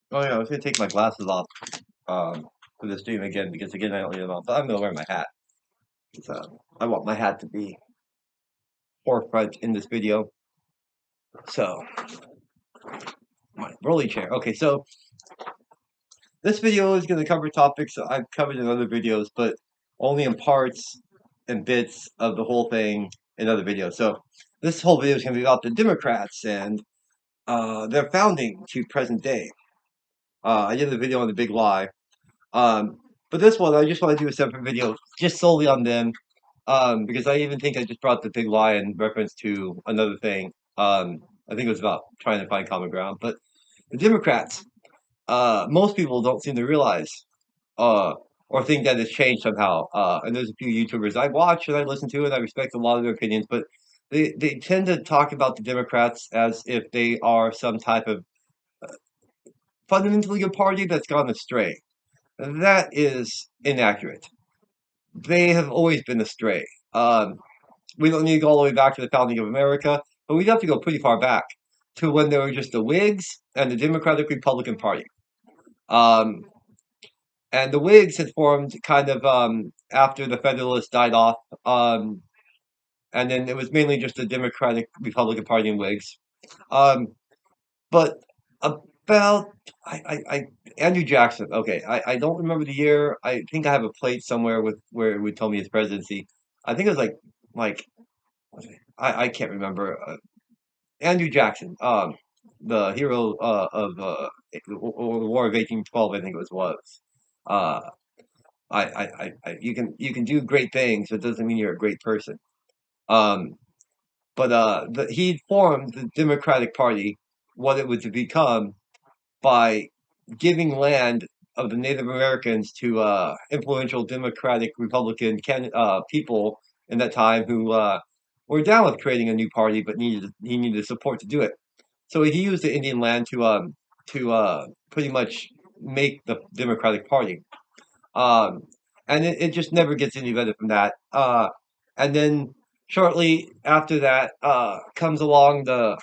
Oh yeah, I was gonna take my glasses off for the stream again because again I don't need them off. But I'm gonna wear my hat. 'Cause, I want my hat to be forefront in this video. So my rolly chair. Okay, so this video is gonna cover topics I've covered in other videos, but only in parts and bits of the whole thing in other videos. So this whole video is gonna be about the Democrats and their founding to present day. I did a video on the big lie. Um, but this one, I just want to do a separate video just solely on them, because I even think I just brought the big lie in reference to another thing. I think it was about trying to find common ground. But the Democrats, most people don't seem to realize, uh, or think that it's changed somehow. And there's a few YouTubers I watch and I listen to, and I respect a lot of their opinions, but they tend to talk about the Democrats as if they are some type of fundamentally good party that's gone astray. That is inaccurate. They have always been astray. We don't need to go all the way back to the founding of America, but we'd have to go pretty far back to when there were just the Whigs and the Democratic Republican Party. Um, and the Whigs had formed kind of after the Federalists died off, and then it was mainly just the Democratic Republican Party and Whigs. Um, but about I Andrew Jackson. Okay, I don't remember the year. I think I have a plate somewhere with where it would tell me his presidency. I think it was like I can't remember. Andrew Jackson, the hero of the War of 1812. I think it was. Uh, you can do great things, but it doesn't mean you're a great person. Um, but he formed the Democratic Party, what it was to become by giving land of the Native Americans to influential Democratic Republican people in that time who were down with creating a new party, but he needed support to do it. So he used the Indian land to pretty much make the Democratic Party, um, and it just never gets any better from that. And then shortly after that comes along the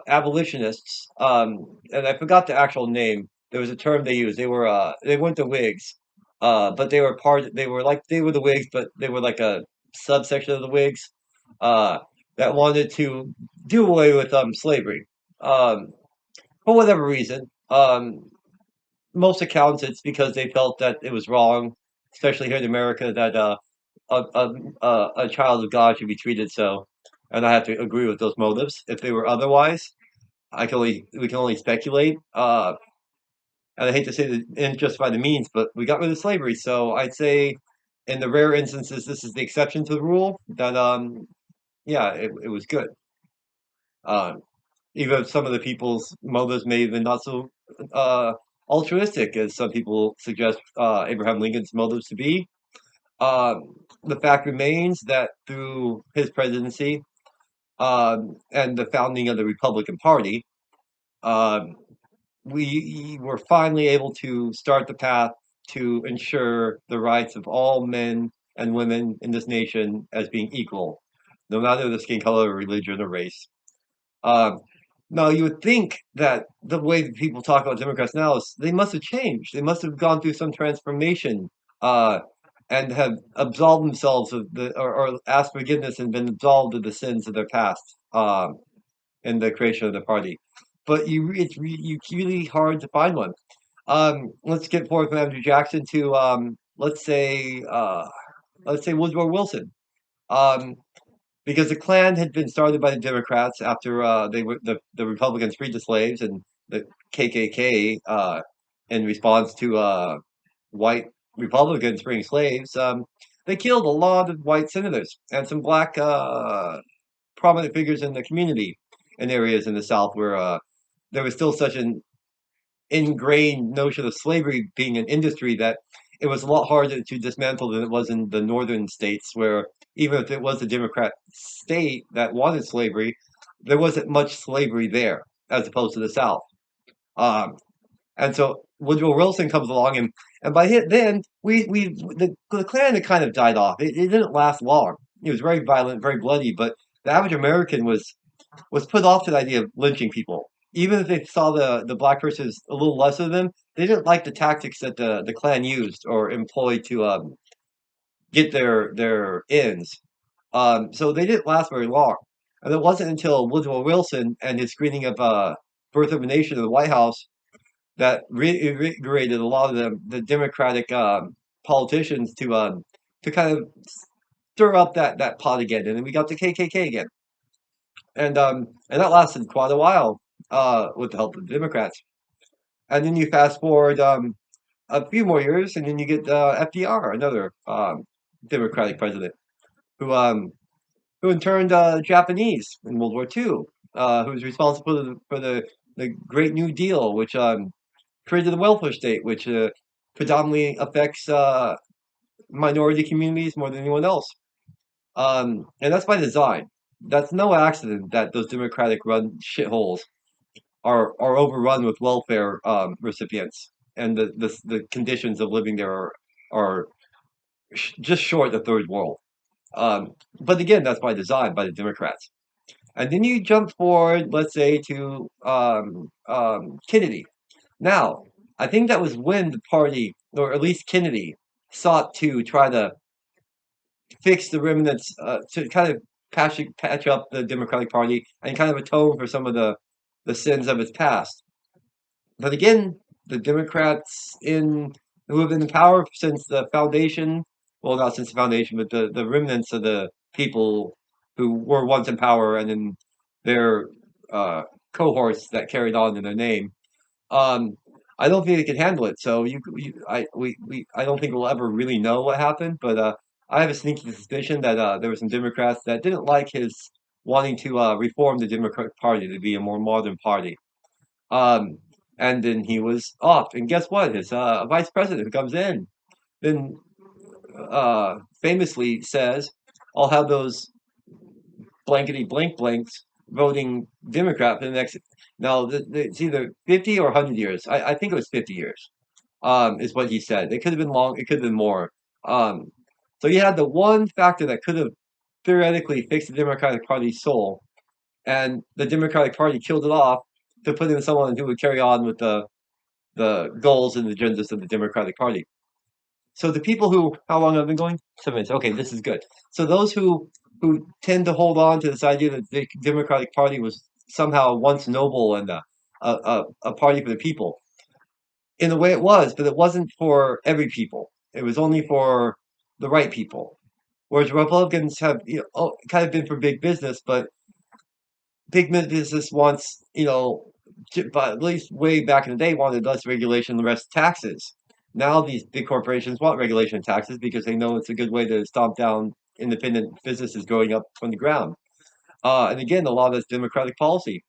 abolitionists, and I forgot the actual name. There was a term they used. They weren't the Whigs, but they were part. They were the Whigs, but they were like a subsection of the Whigs uh, that wanted to do away with slavery um, for whatever reason. Most accounts, it's because they felt that it was wrong, especially here in America, that a child of God should be treated so. And I have to agree with those motives. If they were otherwise, we can only speculate. And I hate to say the end justify the means, but we got rid of slavery, so I'd say in the rare instances this is the exception to the rule. That yeah, it was good. Um, Even if some of the people's motives may have been not so uh, altruistic as some people suggest Abraham Lincoln's motives to be. The fact remains that through his presidency and the founding of the Republican Party, um, we were finally able to start the path to ensure the rights of all men and women in this nation as being equal, no matter the skin color, religion, or race. Um, Now, you would think that the way that people talk about Democrats now is they must have changed. They must have gone through some transformation uh, and have absolved themselves of or asked forgiveness and been absolved of the sins of their past in the creation of the party. But it's really hard to find one. Let's get forward from Andrew Jackson to let's say Woodrow Wilson. Um, because the Klan had been started by the Democrats after the Republicans freed the slaves, and the KKK in response to white Republicans freeing slaves. They killed a lot of white senators and some black prominent figures in the community in areas in the South where there was still such an ingrained notion of slavery being an industry that it was a lot harder to dismantle than it was in the northern states, where even if it was a Democrat state that wanted slavery, there wasn't much slavery there as opposed to the South. Um, and so Woodrow Wilson comes along, and by then the Klan had kind of died off. It didn't last long. It was very violent, very bloody, but the average American was put off to the idea of lynching people. even if they saw the black person as a little less of them, they didn't like the tactics that the Klan used or employed to get their ends. So they didn't last very long. And it wasn't until Woodrow Wilson and his screening of Birth of a Nation in the White House that reinvigorated a lot of the Democratic politicians to kind of stir up that pot again, and then we got the KKK again, and that lasted quite a while with the help of the Democrats. And then you fast forward a few more years, and then you get FDR, another Democratic president, who um, who in turn Japanese in World War II, who was responsible for the Great New Deal, which created the welfare state, which predominantly affects minority communities more than anyone else. And that's by design. That's no accident that those Democratic run shitholes are overrun with welfare recipients, and the conditions of living there are just short of third world. But again, that's by design by the Democrats. And then you jump forward, let's say, to Kennedy. Now, I think that was when the party, or at least Kennedy, sought to try to fix the remnants, to kind of patch up the Democratic Party and kind of atone for some of the sins of its past. But again, the Democrats who have been in power since the foundation, well, not since the foundation, but the remnants of the people who were once in power and then their uh, cohorts that carried on in their name. Um, I don't think they can handle it. So I don't think we'll ever really know what happened. But I have a sneaky suspicion that there were some Democrats that didn't like his wanting to reform the Democratic Party to be a more modern party. Um, and then he was off. And guess what? His vice president who comes in then famously says, "I'll have those blankety blank blanks voting Democrat for the next." Now, it's either 50 or 100 years. I think it was 50 years, is what he said. It could have been long, it could have been more. Um, so you had the one factor that could have theoretically fixed the Democratic Party's soul, and the Democratic Party killed it off to put in someone who would carry on with the goals and agendas of the Democratic Party. So the people who, how long have I been going? 7 minutes. Okay, this is good. So those who tend to hold on to this idea that the Democratic Party was somehow once noble and a party for the people, in a way it was, but it wasn't for every people. It was only for the right people. Whereas Republicans have, kind of been for big business, but big business wants, but at least way back in the day, wanted less regulation, the rest taxes. Now these big corporations want regulation and taxes because they know it's a good way to stomp down independent businesses growing up from the ground. And again, a lot of that's Democratic policy.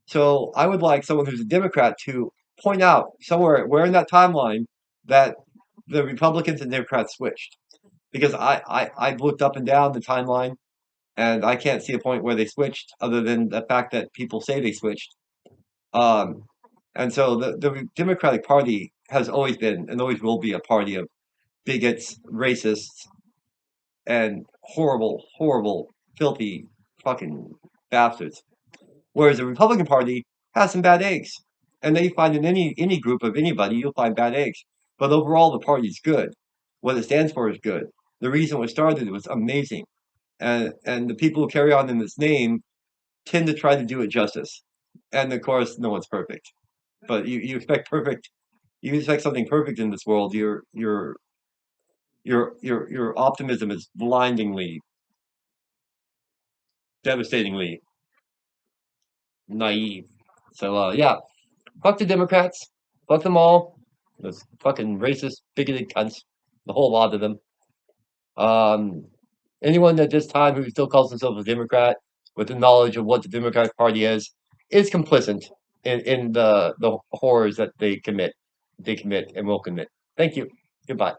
So I would like someone who's a Democrat to point out somewhere where in that timeline that the Republicans and Democrats switched. Because I've looked up and down the timeline and I can't see a point where they switched other than the fact that people say they switched. Um, and so the Democratic Party has always been and always will be a party of bigots, racists, and horrible, horrible, filthy fucking bastards. Whereas the Republican Party has some bad eggs. And they find in any group of anybody, you'll find bad eggs. But overall, the party's good. What it stands for is good. The reason it was started was amazing. And the people who carry on in this name tend to try to do it justice. And of course, no one's perfect. But you expect perfect. You expect something perfect in this world. Your optimism is blindingly, devastatingly naive. So yeah, fuck the Democrats. Fuck them all. Those fucking racist, bigoted cunts. The whole lot of them. Um, anyone at this time who still calls themselves a Democrat with the knowledge of what the Democratic Party is complicit in the horrors that they commit and will commit. Thank you. Goodbye.